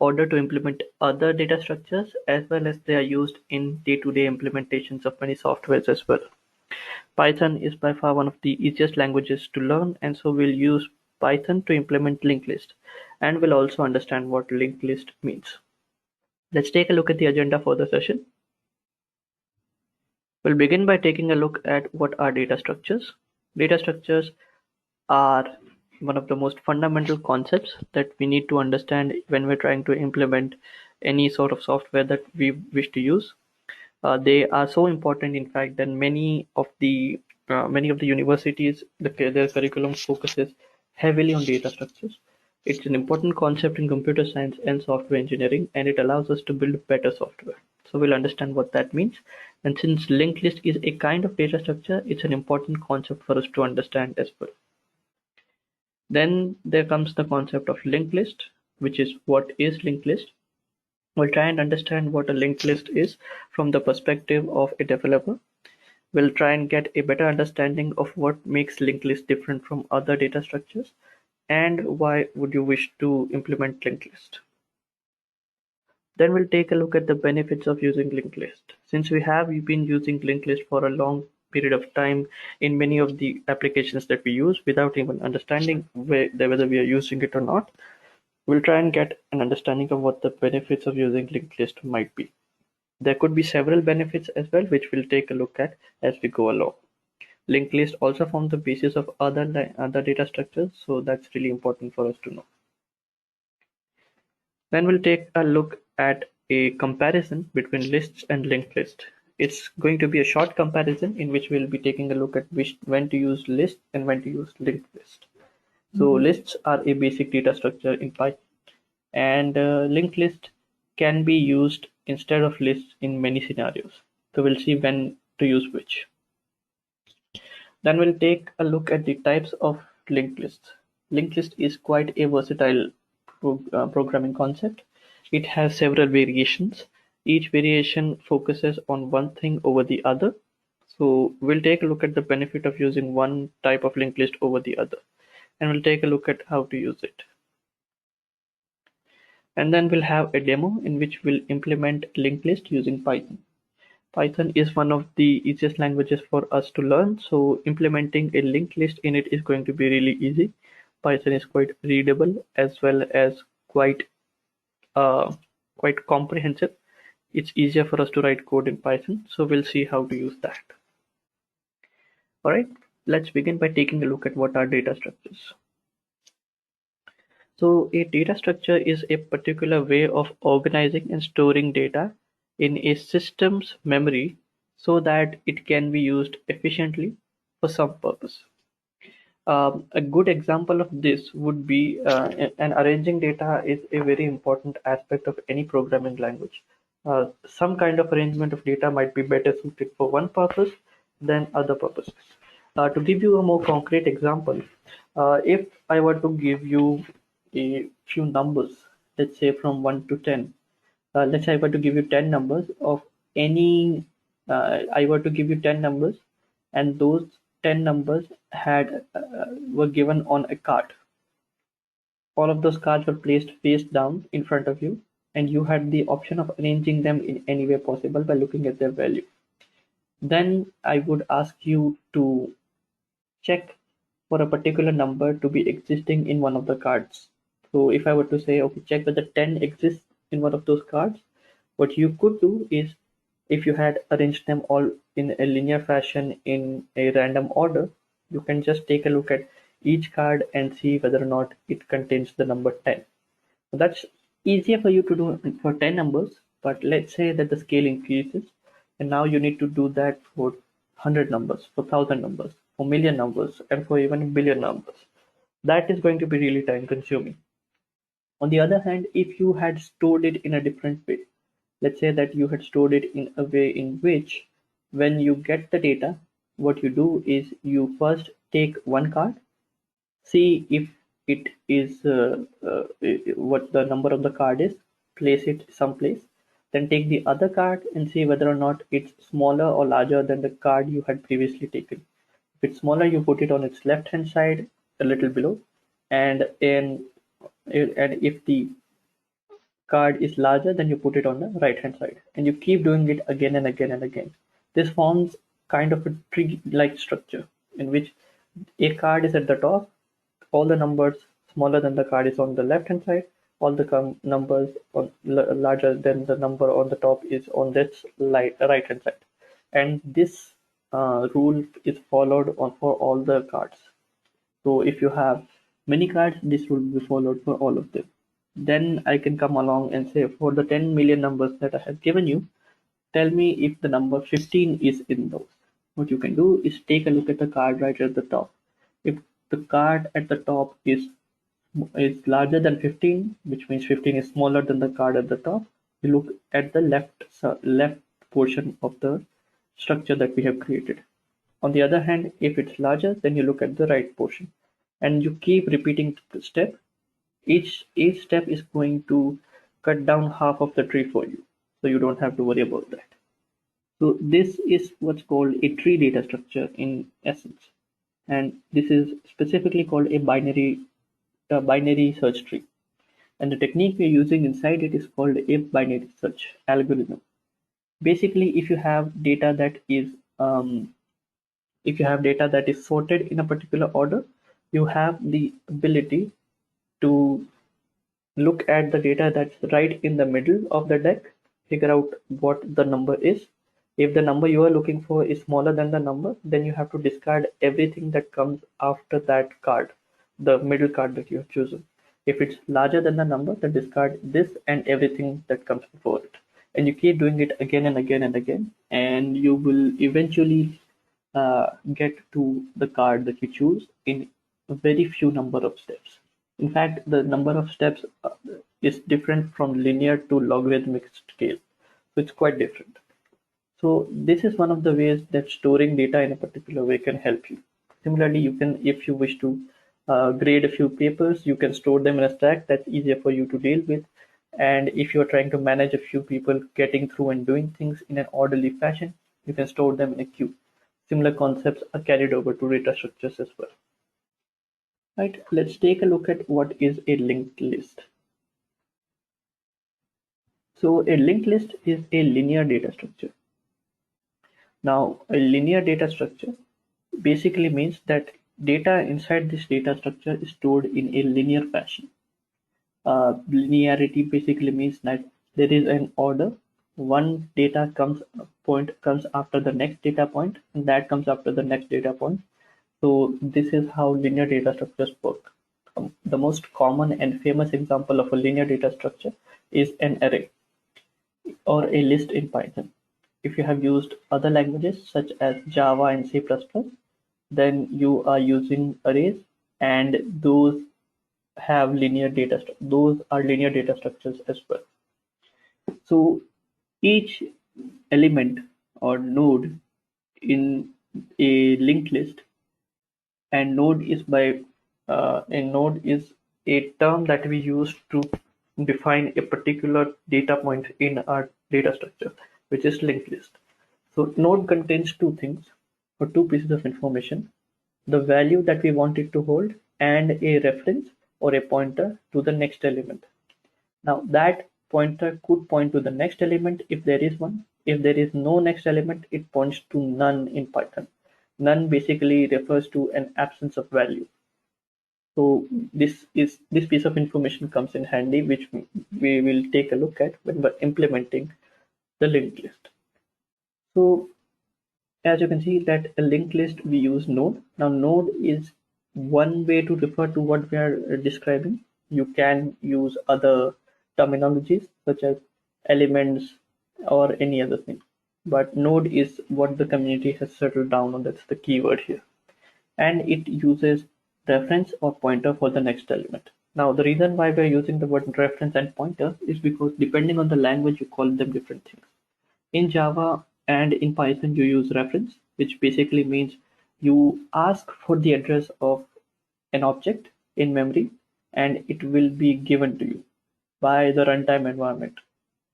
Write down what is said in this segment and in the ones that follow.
order to implement other data structures, as well as they are used in day-to-day implementations of many softwares as well. Python is by far one of the easiest languages to learn, and so we'll use Python to implement linked list, and we'll also understand what linked list means. Let's take a look at the agenda for the session. We'll begin by taking a look at what are data structures. Data structures are one of the most fundamental concepts that we need to understand when we're trying to implement any sort of software that we wish to use. They are so important, in fact, that many of the universities, their curriculum focuses heavily on data structures. It's an important concept in computer science and software engineering, and it allows us to build better software. So we'll understand what that means. And since linked list is a kind of data structure, it's an important concept for us to understand as well. Then there comes the concept of linked list, which is what is linked list. We'll try and understand what a linked list is from the perspective of a developer. We'll try and get a better understanding of what makes linked list different from other data structures, and why would you wish to implement linked list. Then we'll take a look at the benefits of using linked list. Since we have been using linked list for a long period of time in many of the applications that we use without even understanding whether we are using it or not, we'll try and get an understanding of what the benefits of using linked list might be. There could be several benefits as well, which we'll take a look at as we go along. Linked list also form the basis of other data structures, so that's really important for us to know. Then we'll take a look at a comparison between lists and linked list. It's going to be a short comparison in which we'll be taking a look at when to use list and when to use linked list. So lists are a basic data structure in Python, and linked list can be used instead of lists in many scenarios. So we'll see when to use which. Then we'll take a look at the types of linked lists. Linked list is quite a versatile programming concept. It has several variations. Each variation focuses on one thing over the other. So we'll take a look at the benefit of using one type of linked list over the other, and we'll take a look at how to use it. And then we'll have a demo in which we'll implement linked list using Python. Python is one of the easiest languages for us to learn, so implementing a linked list in it is going to be really easy. Python is quite readable as well as quite comprehensive. It's easier for us to write code in Python, so we'll see how to use that. All right, let's begin by taking a look at what are data structures. So a data structure is a particular way of organizing and storing data in a system's memory so that it can be used efficiently for some purpose. A good example of this would be and arranging data is a very important aspect of any programming language. Some kind of arrangement of data might be better suited for one purpose than other purposes. To give you a more concrete example, if I were to give you a few numbers, let's say from 1 to 10, let's say I were to give you 10 numbers of any, I were to give you 10 numbers, and those 10 numbers were given on a card. All of those cards were placed face down in front of you, and you had the option of arranging them in any way possible by looking at their value. Then I would ask you to check for a particular number to be existing in one of the cards. So if I were to say, okay, check whether 10 exists in one of those cards, what you could do is, if you had arranged them all in a linear fashion in a random order, you can just take a look at each card and see whether or not it contains the number 10. So that's easier for you to do for 10 numbers, but let's say that the scale increases, and now you need to do that for 100 numbers, for 1000 numbers, for million numbers, and for even billion numbers. That is going to be really time consuming. On the other hand, if you had stored it in a different way, let's say that you had stored it in a way in which when you get the data, what you do is you first take one card, see if it is what the number of the card is, place it someplace, then take the other card and see whether or not it's smaller or larger than the card you had previously taken. If it's smaller, you put it on its left hand side a little below, and if the card is larger, then you put it on the right hand side, and you keep doing it again and again and again. This forms kind of a tree like structure in which a card is at the top, all the numbers smaller than the card is on the left hand side, all the numbers on larger than the number on the top is on this right hand side, and this rule is followed on for all the cards. So if you have many cards, this will be followed for all of them. Then I can come along and say, for the 10 million numbers that I have given you, tell me if the number 15 is in those. What you can do is take a look at the card right at the top. If the card at the top is larger than 15, which means 15 is smaller than the card at the top, you look at the left portion of the structure that we have created. On the other hand, if it's larger, then you look at the right portion, and you keep repeating the step. Each step is going to cut down half of the tree for you, so you don't have to worry about that. So this is what's called a tree data structure in essence, and this is specifically called a binary search tree. And the technique we're using inside it is called a binary search algorithm. Basically, if you have data that is sorted in a particular order, you have the ability to look at the data that's right in the middle of the deck, figure out what the number is. If the number you are looking for is smaller than the number, then you have to discard everything that comes after that card, the middle card that you have chosen. If it's larger than the number, then discard this and everything that comes before it. And you keep doing it again and again and again, and you will eventually get to the card that you choose in a very few number of steps. In fact, the number of steps is different from linear to logarithmic scale. So it's quite different. So this is one of the ways that storing data in a particular way can help you. Similarly, you can, if you wish to grade a few papers, you can store them in a stack that's easier for you to deal with. And if you're trying to manage a few people getting through and doing things in an orderly fashion, you can store them in a queue. Similar concepts are carried over to data structures as well. Right, let's take a look at what is a linked list. So a linked list is a linear data structure. Now, a linear data structure basically means that data inside this data structure is stored in a linear fashion. Linearity basically means that there is an order. One data point comes after the next data point, and that comes after the next data point. So this is how linear data structures work. The most common and famous example of a linear data structure is an array or a list in Python. If you have used other languages such as Java and C++, then you are using arrays, and those are linear data structures as well. So each element or node in a linked list, and node is a term that we use to define a particular data point in our data structure, which is linked list. So node contains two things, or two pieces of information: the value that we want it to hold and a reference or a pointer to the next element. Now that pointer could point to the next element if there is one. If there is no next element, it points to none in Python. None basically refers to an absence of value. So this piece of information comes in handy, which we will take a look at when we're implementing the linked list. So as you can see that a linked list, we use node. Now node is one way to refer to what we are describing. You can use other terminologies such as elements or any other thing, but node is what the community has settled down on. That's the keyword here, and it uses reference or pointer for the next element. Now the reason why we're using the word reference and pointer is because depending on the language you call them different things. In Java and in Python you use reference, which basically means you ask for the address of an object in memory, and it will be given to you by the runtime environment.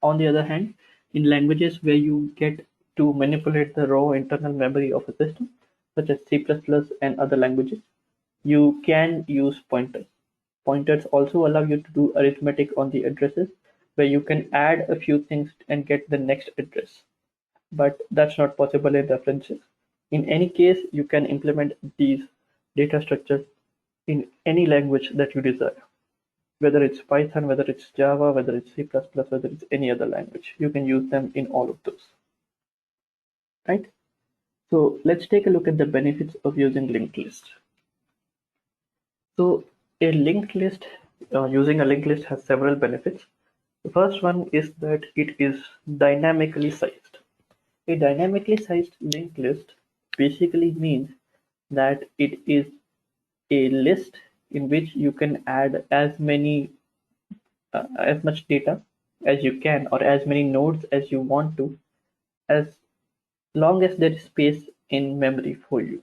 On the other hand, in languages where you get to manipulate the raw internal memory of a system, such as C++ and other languages, you can use pointers. Pointers also allow you to do arithmetic on the addresses, where you can add a few things and get the next address. But that's not possible in references. In any case, you can implement these data structures in any language that you desire, whether it's Python, whether it's Java, whether it's C++, whether it's any other language. You can use them in all of those, right? So let's take a look at the benefits of using linked list. So a linked list, using a linked list has several benefits. The first one is that it is dynamically sized. A dynamically sized linked list basically means that it is a list in which you can add as much data as you can, or as many nodes as you want to, as long as there is space in memory for you.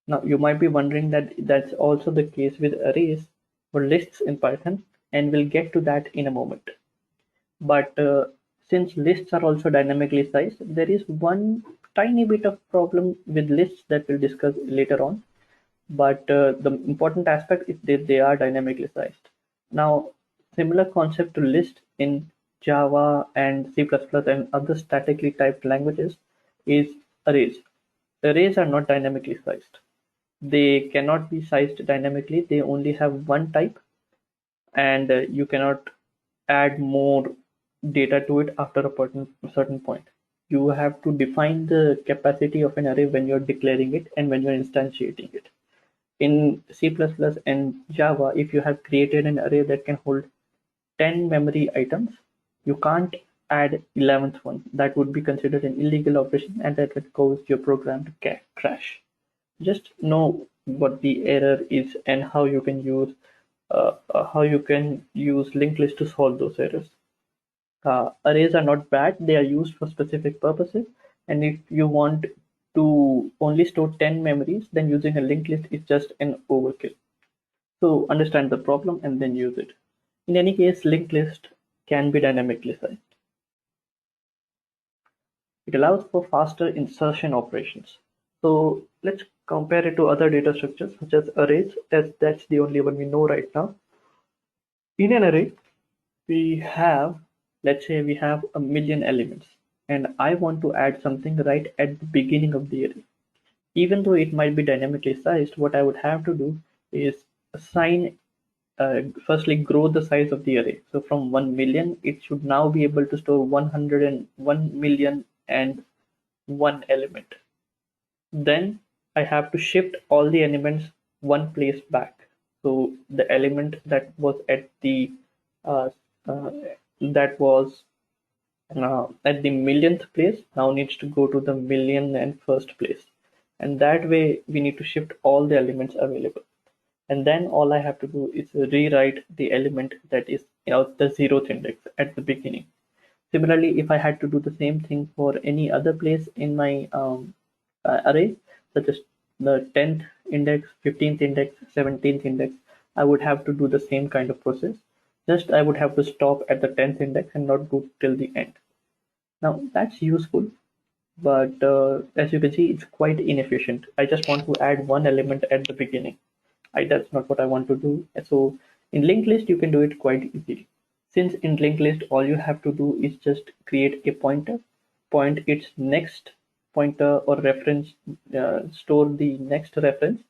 Now you might be wondering that that's also the case with arrays or lists in Python, and we'll get to that in a moment. But since lists are also dynamically sized, there is one tiny bit of problem with lists that we'll discuss later on. But the important aspect is that they are dynamically sized. Now, similar concept to list in Java and C++ and other statically typed languages is arrays. Arrays are not dynamically sized. They cannot be sized dynamically. They only have one type, and you cannot add more data to it after a certain point. You have to define the capacity of an array when you're declaring it and when you're instantiating it. In C++ and Java, if you have created an array that can hold 10 memory items, you can't add 11th one. That would be considered an illegal operation, and that would cause your program to crash. Just know what the error is and how you can use linked list to solve those errors. Arrays are not bad; they are used for specific purposes. And if you want to only store 10 memories, then using a linked list is just an overkill. So understand the problem and then use it. In any case, linked list can be dynamically sized. It allows for faster insertion operations. So let's compare it to other data structures such as arrays, as that's the only one we know right now. In an array, we have, let's say we have 1,000,000 elements, and I want to add something right at the beginning of the array. Even though it might be dynamically sized, what I would have to do is assign, firstly grow the size of the array. So from 1,000,000, it should now be able to store 101,000,001 element. Then I have to shift all the elements one place back. So the element that was at the uh, uh, that was at the millionth place now needs to go to the million and first place, and that way we need to shift all the elements available. And then all I have to do is rewrite the element that is the 0th index at the beginning. Similarly, if I had to do the same thing for any other place in my array, such as the 10th index, 15th index, 17th index, I would have to do the same kind of process. Just I would have to stop at the 10th index and not go till the end. Now that's useful, but as you can see, it's quite inefficient. I just want to add one element at the beginning. That's not what I want to do. So in linked list, you can do it quite easily. Since in linked list, all you have to do is just create a pointer, point its next pointer or reference, store the next reference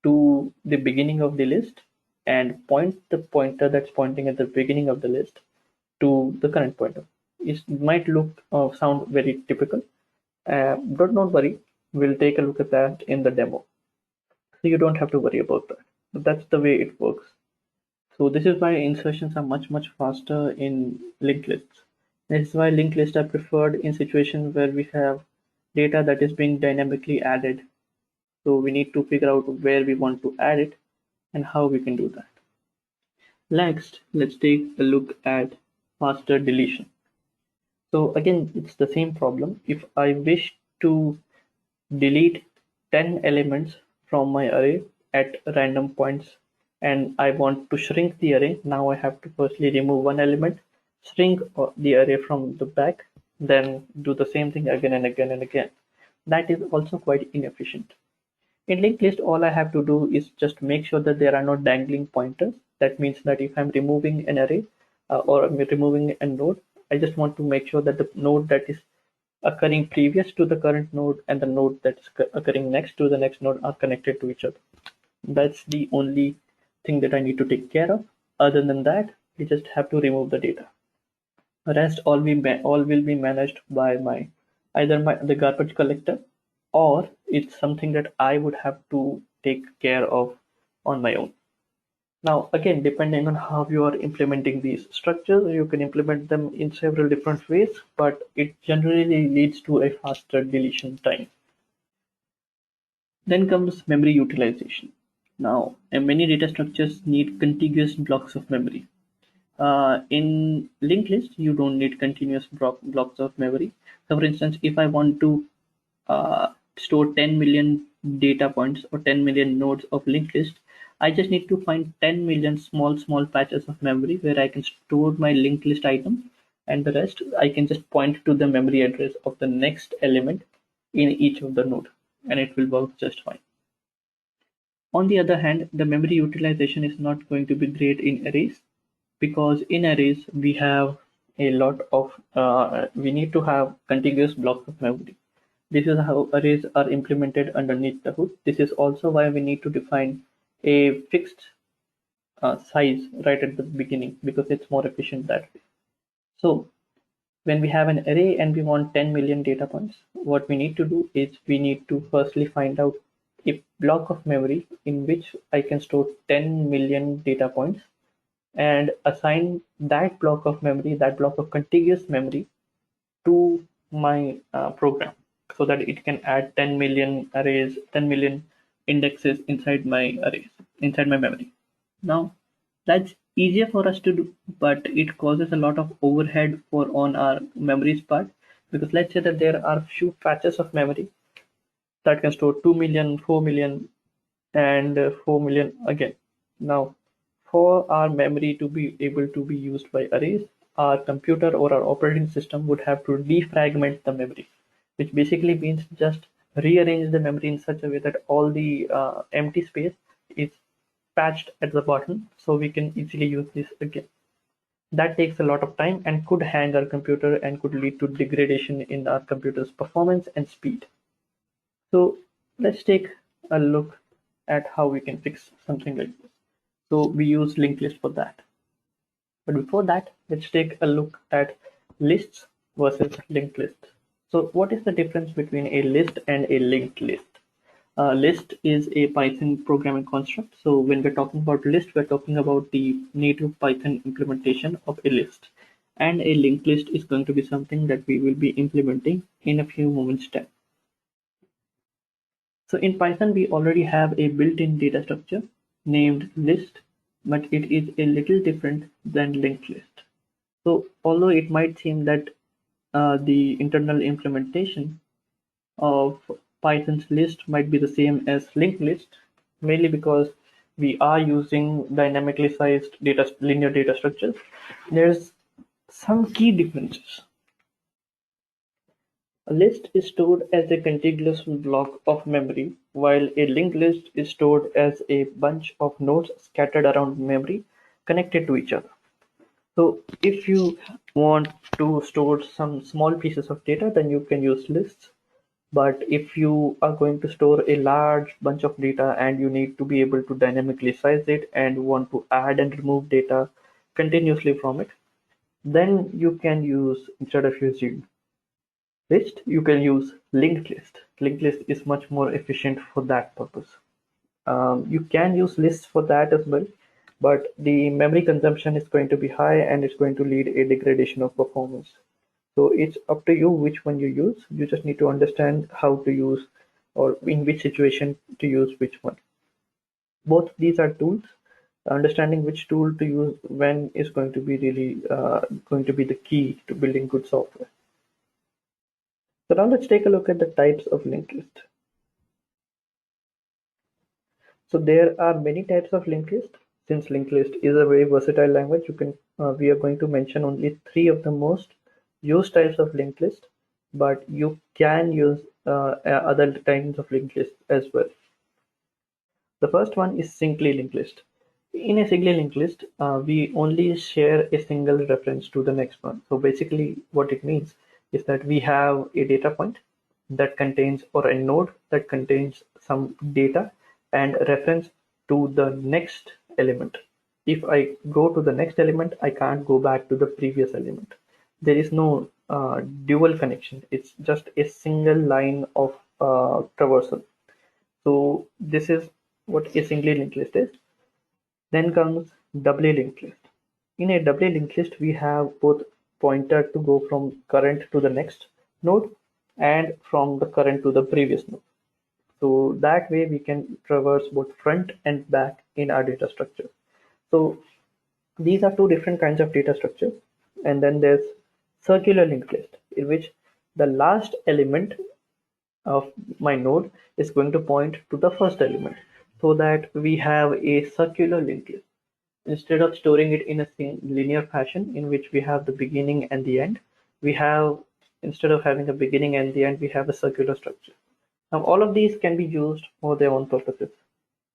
to the beginning of the list, and point the pointer that's pointing at the beginning of the list to the current pointer. It might look sound very typical, but don't worry, we'll take a look at that in the demo. So you don't have to worry about that. But that's the way it works. So this is why insertions are much faster in linked lists. This is why linked lists are preferred in situations where we have data that is being dynamically added. So we need to figure out where we want to add it and how we can do that. Next, let's take a look at faster deletion. So again, it's the same problem. If I wish to delete 10 elements from my array at random points, and I want to shrink the array, now I have to firstly remove one element, shrink the array from the back, then do the same thing again and again and again. That is also quite inefficient. In linked list, all I have to do is just make sure that there are no dangling pointers. That means that if I'm removing an array, or I'm removing a node, I just want to make sure that the node that is occurring previous to the current node and the node that is occurring next to the next node are connected to each other. That's the only thing that I need to take care of. Other than that, we just have to remove the data. The rest all will be managed by my either the garbage collector, or it's something that I would have to take care of on my own. Now, again, depending on how you are implementing these structures, you can implement them in several different ways, but it generally leads to a faster deletion time. Then comes memory utilization. Now, many data structures need contiguous blocks of memory. In linked list, you don't need continuous blocks of memory. So, for instance, if I want to store 10 million data points or 10 million nodes of linked list, I just need to find 10 million small patches of memory where I can store my linked list item, and the rest I can just point to the memory address of the next element in each of the node, and it will work just fine. On the other hand, the memory utilization is not going to be great in arrays, because in arrays we have a lot of we need to have contiguous blocks of memory. This is how arrays are implemented underneath the hood. This is also why we need to define a fixed size right at the beginning, because it's more efficient that way. So when we have an array and we want 10 million data points, what we need to do is we need to firstly find out a block of memory in which I can store 10 million data points, and assign that block of memory, that block of contiguous memory, to my program, so that it can add 10 million arrays, 10 million indexes inside my arrays, inside my memory. Now, that's easier for us to do, but it causes a lot of overhead for on our memories part, because let's say that there are few patches of memory that can store 2 million, 4 million, and 4 million again. Now, for our memory to be able to be used by arrays, our computer or our operating system would have to defragment the memory, which basically means just rearrange the memory in such a way that all the empty space is patched at the bottom, so we can easily use this again. That takes a lot of time and could hang our computer and could lead to degradation in our computer's performance and speed. So let's take a look at how we can fix something like this. So we use linked list for that. But before that, let's take a look at lists versus linked lists. So what is the difference between a list and a linked list? A list is a Python programming construct. So when we're talking about list, we're talking about the native Python implementation of a list. And a linked list is going to be something that we will be implementing in a few moments' time. So in Python, we already have a built-in data structure named list, but it is a little different than linked list. So although it might seem that the internal implementation of Python's list might be the same as linked list, mainly because we are using dynamically sized linear data structures, there's some key differences. A list is stored as a contiguous block of memory, while a linked list is stored as a bunch of nodes scattered around memory connected to each other. So if you want to store some small pieces of data, then you can use lists. But if you are going to store a large bunch of data and you need to be able to dynamically size it and want to add and remove data continuously from it, then you can use, instead of using list, you can use linked list. Linked list is much more efficient for that purpose. You can use lists for that as well, but the memory consumption is going to be high and it's going to lead a degradation of performance. So it's up to you which one you use. You just need to understand how to use, or in which situation to use which one. Both these are tools. Understanding which tool to use when is going to be really going to be the key to building good software. So now let's take a look at the types of linked list. So there are many types of linked list. Since linked list is a very versatile language, we are going to mention only three of the most used types of linked list, but you can use other kinds of linked list as well. The first one is simply linked list. In a single linked list, we only share a single reference to the next one. So basically what it means is that we have a data point that contains, or a node that contains some data and reference to the next element. If I go to the next element, I can't go back to the previous element. There is no dual connection. It's just a single line of traversal. So this is what a single linked list is. Then comes doubly linked list. In a doubly linked list, we have both pointer to go from current to the next node and from the current to the previous node. So that way we can traverse both front and back in our data structure. So these are two different kinds of data structures. And then there's circular linked list, in which the last element of my node is going to point to the first element, so that we have a circular linked list. Instead of storing it in a linear fashion in which we have the beginning and the end, we have, instead of having a beginning and the end, we have a circular structure. Now, all of these can be used for their own purposes.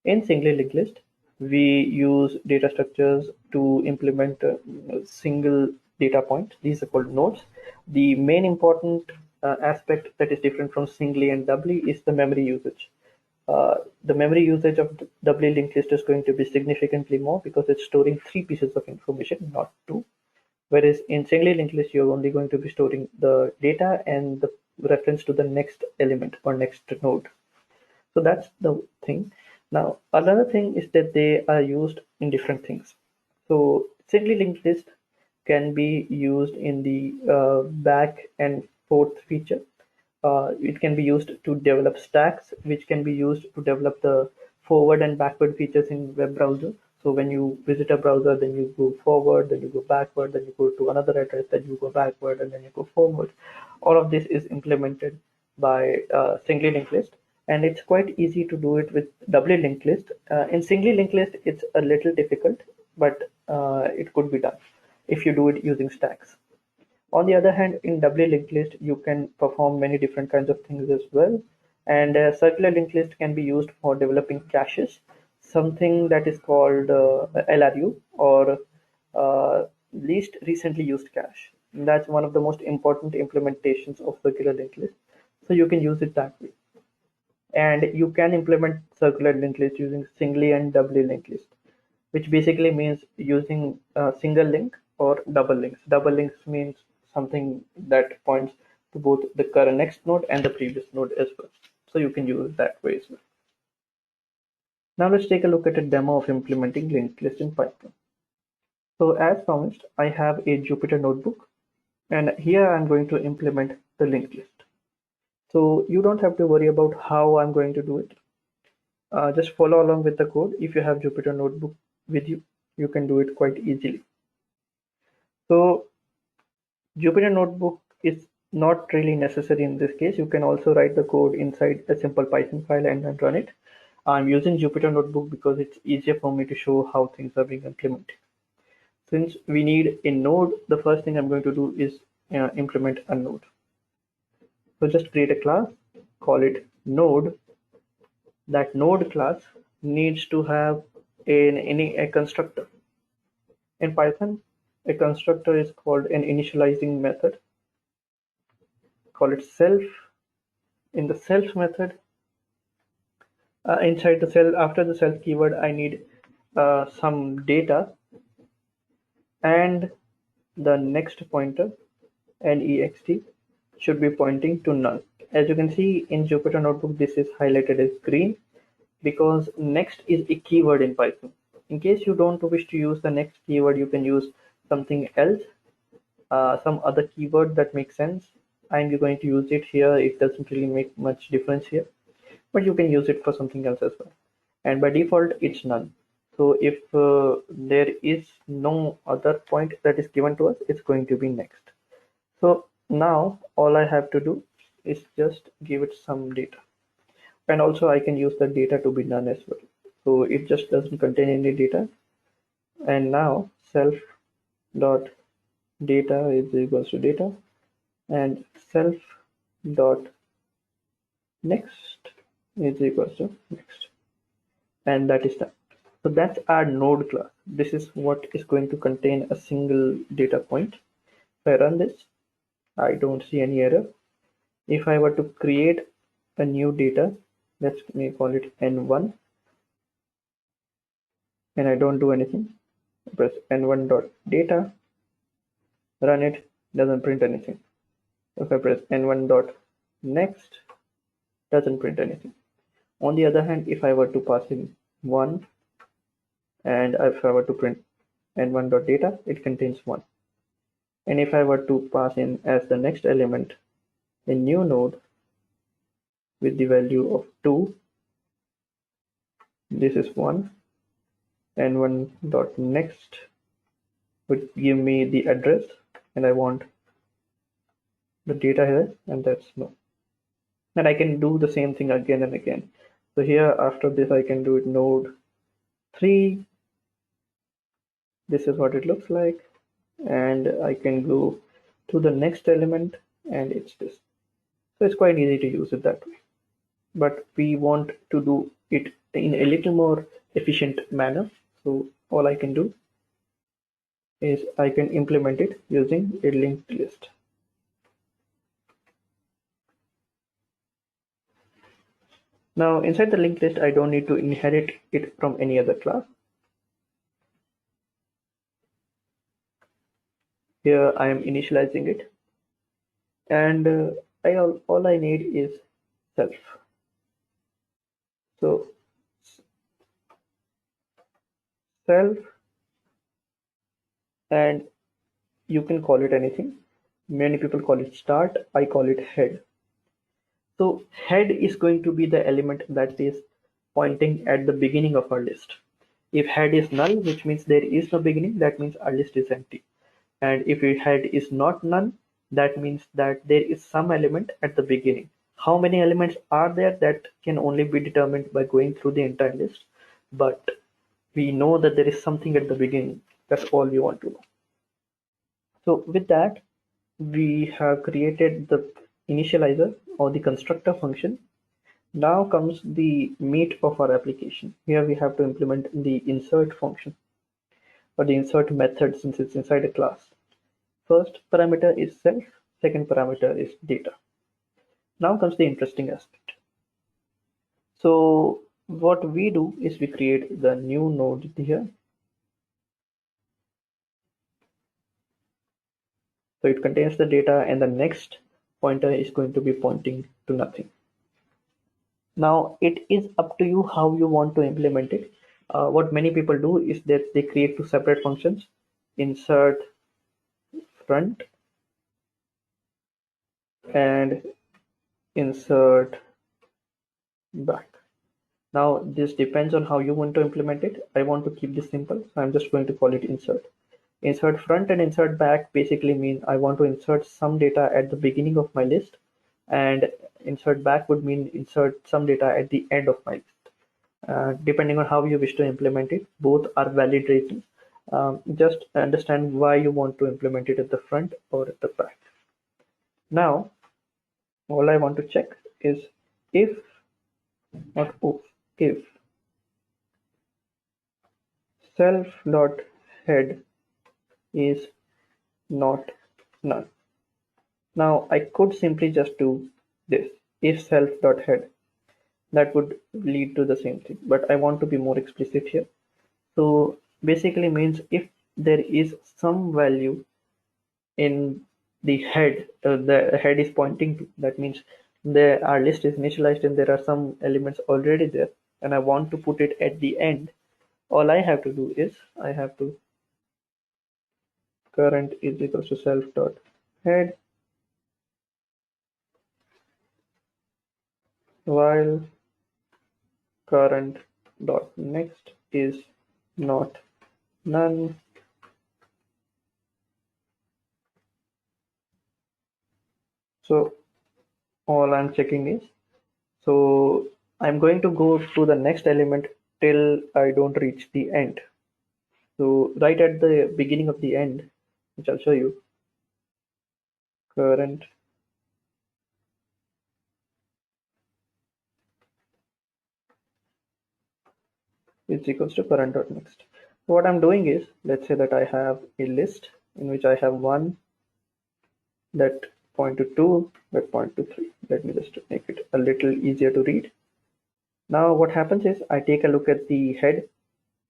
In single linked list, we use data structures to implement a single data point. These are called nodes. The main important aspect that is different from singly and doubly is the memory usage. The memory usage of the doubly linked list is going to be significantly more because it's storing 3 pieces of information, not 2. Whereas in singly linked list, you're only going to be storing the data and the reference to the next element or next node. So that's the thing. Now, another thing is that they are used in different things. So singly linked list can be used in the back and forth feature. It can be used to develop stacks, which can be used to develop the forward and backward features in web browser. So when you visit a browser, then you go forward, then you go backward, then you go to another address, then you go backward, and then you go forward. All of this is implemented by singly linked list, and it's quite easy to do it with doubly linked list. In singly linked list, it's a little difficult, but it could be done if you do it using stacks. On the other hand, in doubly linked list, you can perform many different kinds of things as well. And circular linked list can be used for developing caches, something that is called LRU, or least recently used cache. And that's one of the most important implementations of circular linked list. So you can use it that way. And you can implement circular linked list using singly and doubly linked list, which basically means using single link or double links. Double links means something that points to both the current next node and the previous node as well. So you can use it that way as well. Now let's take a look at a demo of implementing linked list in Python. So as promised, I have a Jupyter notebook, and here I'm going to implement the linked list. So you don't have to worry about how I'm going to do it. Just follow along with the code. If you have Jupyter notebook with you, you can do it quite easily. So Jupyter Notebook is not really necessary in this case. You can also write the code inside a simple Python file and then run it. I'm using Jupyter Notebook because it's easier for me to show how things are being implemented. Since we need a node, the first thing I'm going to do is implement a node. So just create a class, call it node. That node class needs to have a constructor. In Python, a constructor is called an initializing method. Call it self. In the self method, inside the self, after the self keyword, I need some data and the next pointer, next, should be pointing to null. As you can see in Jupyter Notebook, this is highlighted as green because next is a keyword in Python. In case you don't wish to use the next keyword, you can use something else, some other keyword that makes sense. I'm going to use it here. It doesn't really make much difference here, but you can use it for something else as well. And by default, it's none. So if there is no other point that is given to us, it's going to be next. So now all I have to do is just give it some data. And also I can use the data to be none as well. So it just doesn't contain any data. And now self dot data is equals to data, and self dot next is equals to next, and that is done. So that's our node class. This is what is going to contain a single data point. If I run this, I don't see any error. If I were to create a new data, let's me call it n1, and I don't do anything, press n1 dot data, run it, doesn't print anything. If I press n1 dot next, doesn't print anything. On the other hand, if I were to pass in 1 and if I were to print n1 dot data, it contains 1. And if I were to pass in as the next element a new node with the value of 2, this is 1, n1 dot next would give me the address, and I want the data here, and that's no. And I can do the same thing again and again. So here after this I can do it node 3. This is what it looks like, and I can go to the next element and it's this. So it's quite easy to use it that way, but we want to do it in a little more efficient manner. So all I can do is I can implement it using a linked list. Now inside the linked list, I don't need to inherit it from any other class. Here I am initializing it, and all I need is self. So self, and you can call it anything. Many people call it start, I call it head. So head is going to be the element that is pointing at the beginning of our list. If head is null, which means there is no beginning, that means our list is empty. And if your head is not none, that means that there is some element at the beginning. How many elements are there, that can only be determined by going through the entire list, but we know that there is something at the beginning. That's all we want to know. So with that, we have created the initializer or the constructor function. Now comes the meat of our application. Here we have to implement the insert function or the insert method, since it's inside a class. First parameter is self, second parameter is data. Now comes the interesting aspect. So what we do is we create the new node here. So it contains the data, and the next pointer is going to be pointing to nothing. Now it is up to you how you want to implement it. What many people do is that they create two separate functions: insert front and insert back. Now this depends on how you want to implement it. I want to keep this simple, so I'm just going to call it insert. Insert front and insert back basically mean I want to insert some data at the beginning of my list, and insert back would mean insert some data at the end of my list. Depending on how you wish to implement it, both are valid reasons. Just understand why you want to implement it at the front or at the back. Now, all I want to check is if, not if self dot head is not none. Now I could simply just do this, if self dot head. That would lead to the same thing, but I want to be more explicit here. So basically means if there is some value in the head, the head is pointing to, that means our list is initialized and there are some elements already there, and I want to put it at the end. All I have to do is I have to current is equals to self dot head, while current dot next is not none. So all I'm checking is, so I'm going to go to the next element till I don't reach the end. So right at the beginning of the end, which I'll show you, current is equals to current.next. So what I'm doing is, let's say that I have a list in which I have one that point to 2, that point to 3. Let me just make it a little easier to read. Now what happens is I take a look at the head.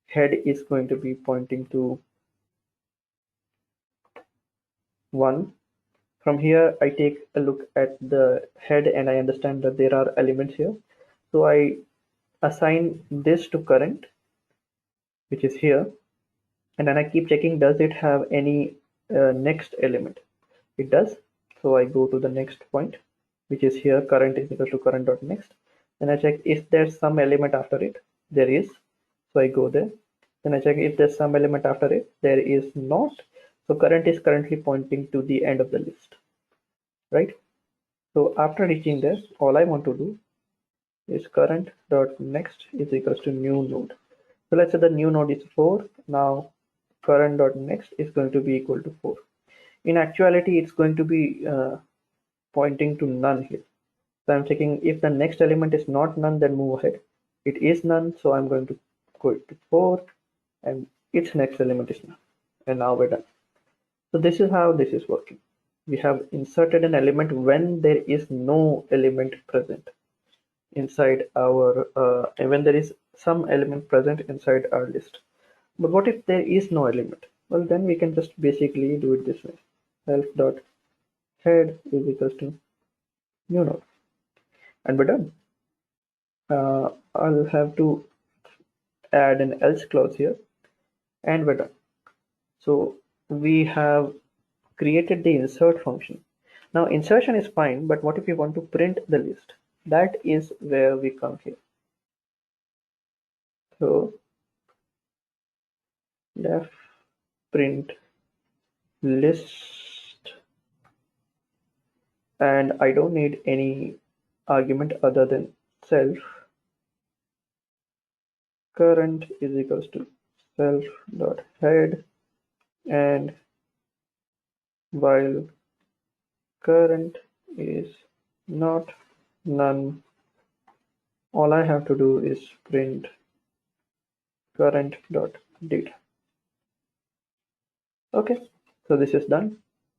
Head is going to be pointing to 1. From here I take a look at the head and I understand that there are elements here. So I assign this to current, which is here, and then I keep checking, does it have any next element? It does. So I go to the next point, which is here, current is equal to current.next. Then I check if there's some element after it. There is. So I go there. Then I check if there's some element after it. There is not. So current is currently pointing to the end of the list, right? So after reaching there, all I want to do is current.next is equals to new node. So let's say the new node is 4. Now current.next is going to be equal to 4. In actuality, it's going to be pointing to none here. So I'm checking if the next element is not none, then move ahead. It is none, so I'm going to go to 4, and its next element is none. And now we're done. So this is how this is working. We have inserted an element when there is no element present inside our, when there is some element present inside our list. But what if there is no element? Well, then we can just basically do it this way. Self.head is equals to new node, and we're done. I'll have to add an else clause here, and we're done. So we have created the insert function. Now insertion is fine, but what if we want to print the list? That is where we come here. So def print list, and I don't need any argument other than self current is equals to self.head, and while current is not none, all I have to do is print current.data. Okay, so this is done.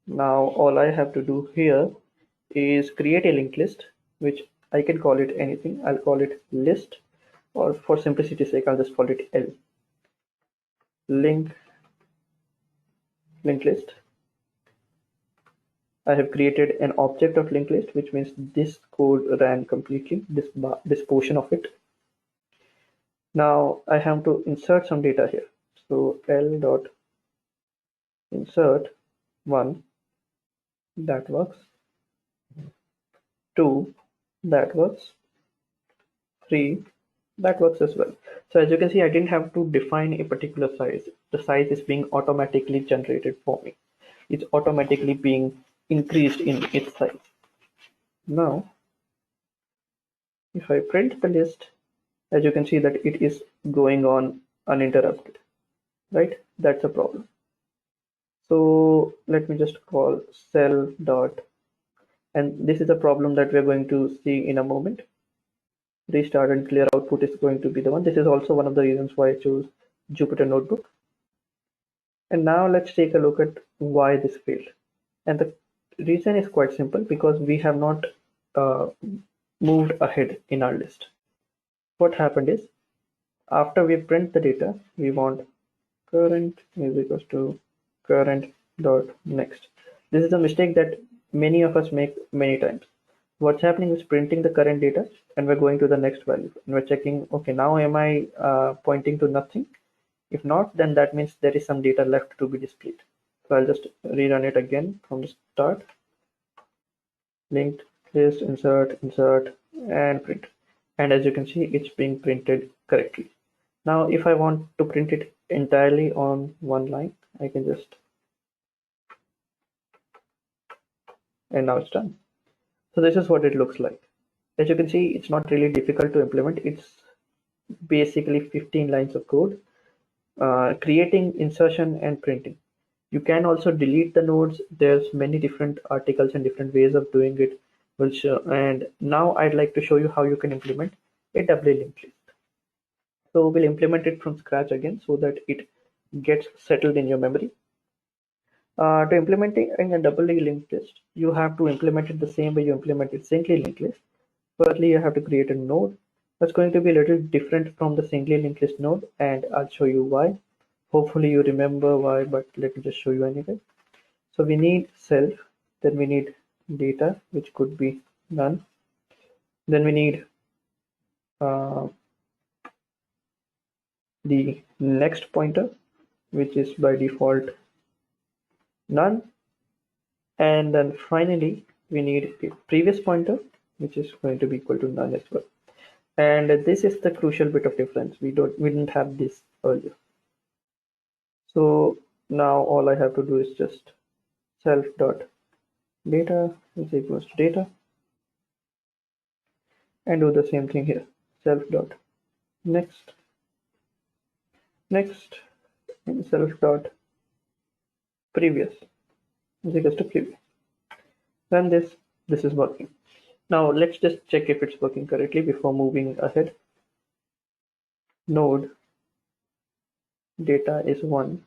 Now all I have to do here is create a linked list, which I can call it anything. I'll call it list, or for simplicity's sake, I'll just call it L. Linked list. I have created an object of linked list, which means this code ran completely, this portion of it. Now I have to insert some data here. So L dot insert 1, that works. 2, that works. 3, that works as well. So as you can see, I didn't have to define a particular size. The size is being automatically generated for me. It's automatically being increased in its size. Now, if I print the list, as you can see that it is going on uninterrupted, right? That's a problem. So let me just call cell dot, and this is a problem that we're going to see in a moment. Restart and clear output is going to be the one. This is also one of the reasons why I chose Jupyter Notebook. And now let's take a look at why this failed. And the reason is quite simple, because we have not moved ahead in our list. What happened is, after we print the data, we want current is equals to current dot next. This is a mistake that many of us make many times. What's happening is printing the current data, and we're going to the next value, and we're checking, okay, now am I pointing to nothing? If not, then that means there is some data left to be displayed. So I'll just rerun it again from the start. Linked list, insert, and print. And as you can see, it's being printed correctly. Now, if I want to print it entirely on one line, I can just, and now it's done. So this is what it looks like. As you can see, it's not really difficult to implement. It's basically 15 lines of code, creating, insertion, and printing. You can also delete the nodes. There's many different articles and different ways of doing it. And now I'd like to show you how you can implement a doubly linked list. So we'll implement it from scratch again so that it gets settled in your memory. To implement it in a doubly linked list, you have to implement it the same way you implemented singly linked list. Firstly, you have to create a node that's going to be a little different from the singly linked list node, and I'll show you why. Hopefully you remember why, but let me just show you anyway. So we need self, then we need data, which could be none. Then we need uh, the next pointer, which is by default none. And then finally, we need a previous pointer, which is going to be equal to none as well. And this is the crucial bit of difference. We didn't have this earlier. So now all I have to do is just self dot data is equals to data, and do the same thing here. Self dot next, and self dot previous is equals to previous. Run this. This is working. Now let's just check if it's working correctly before moving ahead. Node data is 1.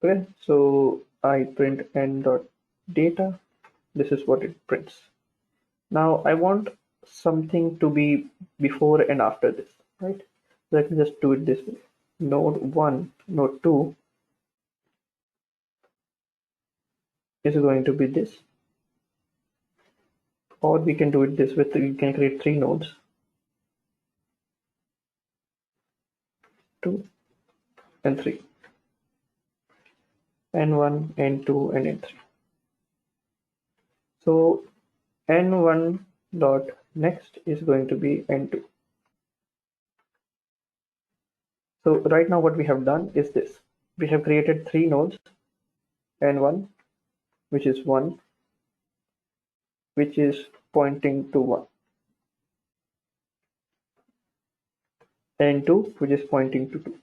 Okay, so I print n dot data. This is what it prints. Now I want something to be before and after this, right? Let me just do it this way. Node 1, node 2 is going to be this. Or we can do it this way. We can create 3 nodes. 2 and 3. N1, N2, and N3. So N1 dot next is going to be N2. So right now what we have done is this. We have created 3 nodes, N1, which is 1, which is pointing to 1, N2, which is pointing to 2,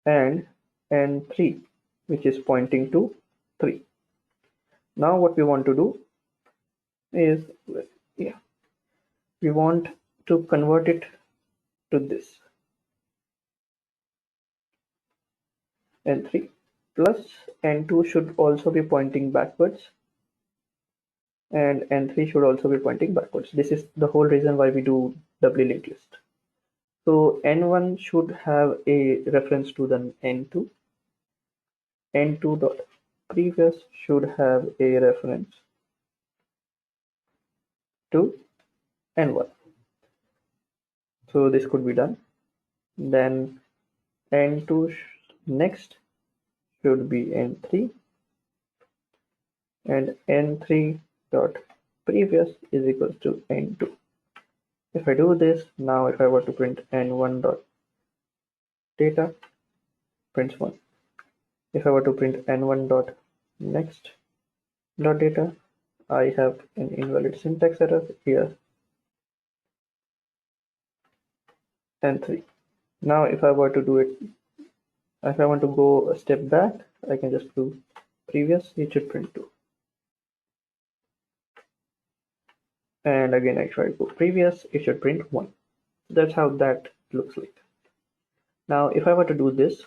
and N3, which is pointing to 3. Now what we want to do is, we want to convert it to this. N3 plus N2 should also be pointing backwards, and N3 should also be pointing backwards. This is the whole reason why we do doubly linked list. So N1 should have a reference to the N2. N2 dot previous should have a reference to N1. So this could be done. Then N2 next should be N3, and N3 dot previous is equals to N2. If I do this, now if I were to print N1 dot data, prints 1. If I were to print N1 dot next dot data, I have an invalid syntax error here, N3. Now if I were to do it, if I want to go a step back, I can just do previous, it should print 2. And again, I try to go previous, it should print 1. That's how that looks like. Now if I were to do this,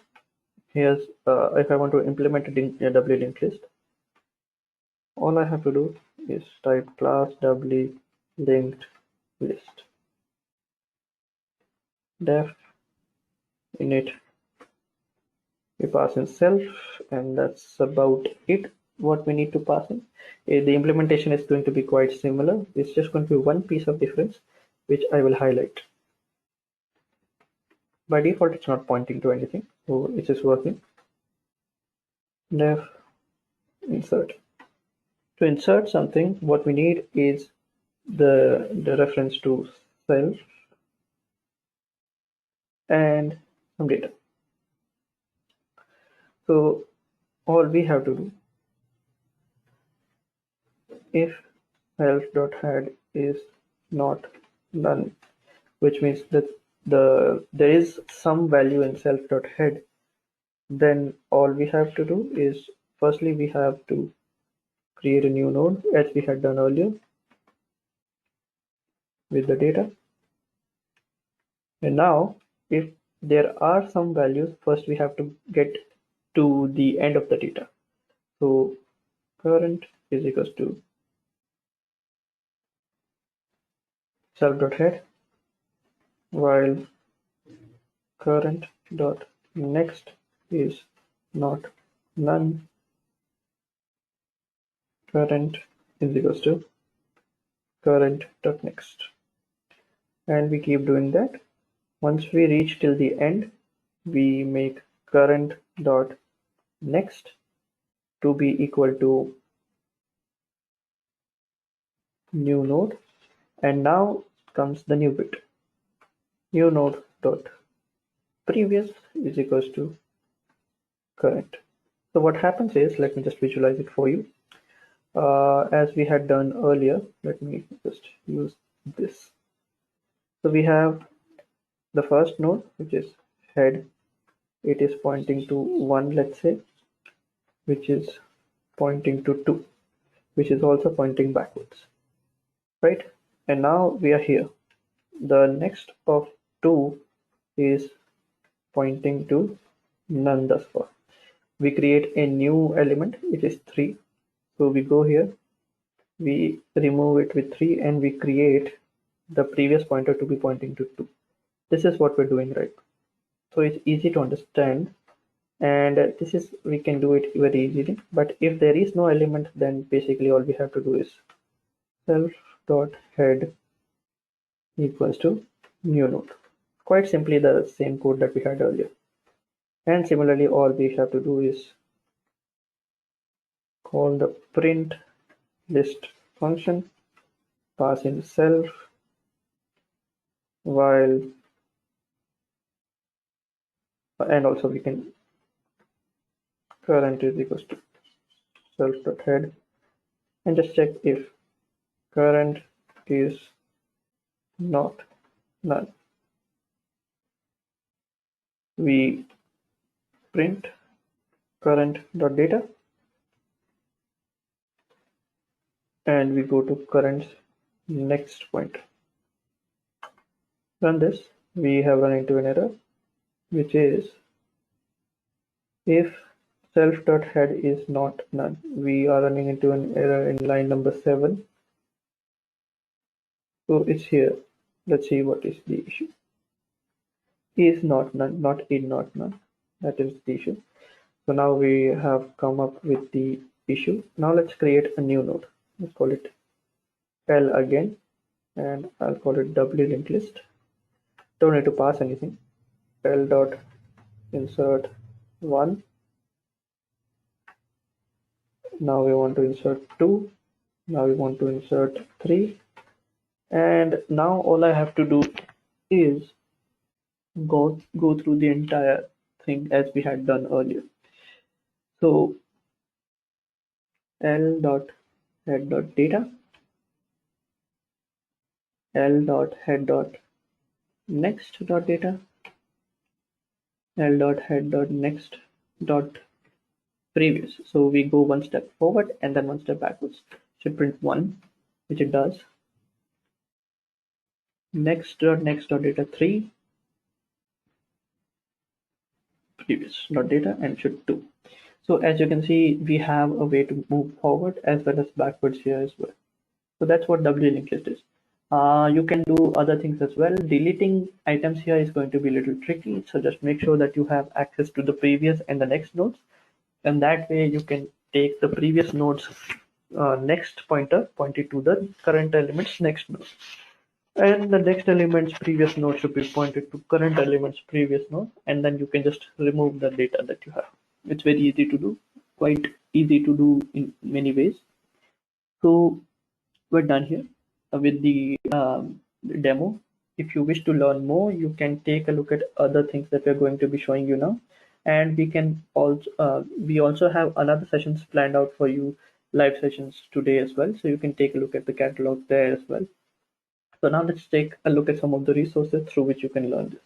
here's if I want to implement it in a doubly linked list, all I have to do is type class doubly linked list, def init, we pass in self, and that's about it what we need to pass in. The implementation is going to be quite similar. It's just going to be one piece of difference which I will highlight. By default it's not pointing to anything, so it is working. Def insert. To insert something, what we need is the reference to self and some data. So all we have to do, if self.head is not none, which means that there is some value in self.head, then all we have to do is, firstly we have to create a new node as we had done earlier with the data. And now if there are some values, first we have to get to the end of the data. So current is equals to self.head, while current dot next is not none. Current is equals to current dot next, and we keep doing that. Once we reach till the end, we make current dot next to be equal to new node, and now comes the new bit. New node dot previous is equals to current. So what happens is, let me just visualize it for you. As we had done earlier, let me just use this. So we have the first node, which is head. It is pointing to 1, let's say, which is pointing to 2, which is also pointing backwards, right? And now we are here. The next of 2 is pointing to none thus far. We create a new element, which is 3. So we go here, we remove it with 3, and we create the previous pointer to be pointing to 2. This is what we're doing, right? So it's easy to understand, and this is, we can do it very easily. But if there is no element, then basically all we have to do is self dot head equals to new node. Quite simply the same code that we had earlier. And similarly, all we have to do is call the print list function, pass in self, while, and also we can current is equals to self.head, and just check if current is not none. We print current.data, and we go to current's next pointer. Run this. We have run into an error, which is if self.head is not none. We are running into an error in line number 7. So it's here. Let's see what is the issue. Is not none, not in, not none. That is the issue. So now we have come up with the issue. Now let's create a new node. Let's call it L again, and I'll call it Doubly linked list. Don't need to pass anything. L dot insert 1. Now we want to insert 2. Now we want to insert 3. And now all I have to do is go through the entire thing as we had done earlier. So L dot head dot data, L dot head dot next dot data, L dot head dot next dot previous. So we go one step forward and then one step backwards. Should print 1, which it does. Next dot data 3, previous dot data, and should 2. So as you can see, we have a way to move forward as well as backwards here as well. So that's what W linked list is. You can do other things as well. Deleting items here is going to be a little tricky, so just make sure that you have access to the previous and the next nodes, and that way you can take the previous nodes next pointer pointed to the current element's next node, and the next element's previous node should be pointed to current element's previous node, and then you can just remove the data that you have. It's very easy to do, quite easy to do in many ways. So we're done here with the demo. If you wish to learn more, you can take a look at other things that we're going to be showing you now, and we also have another sessions planned out for you, live sessions today as well, so you can take a look at the catalog there as well. So now let's take a look at some of the resources through which you can learn this.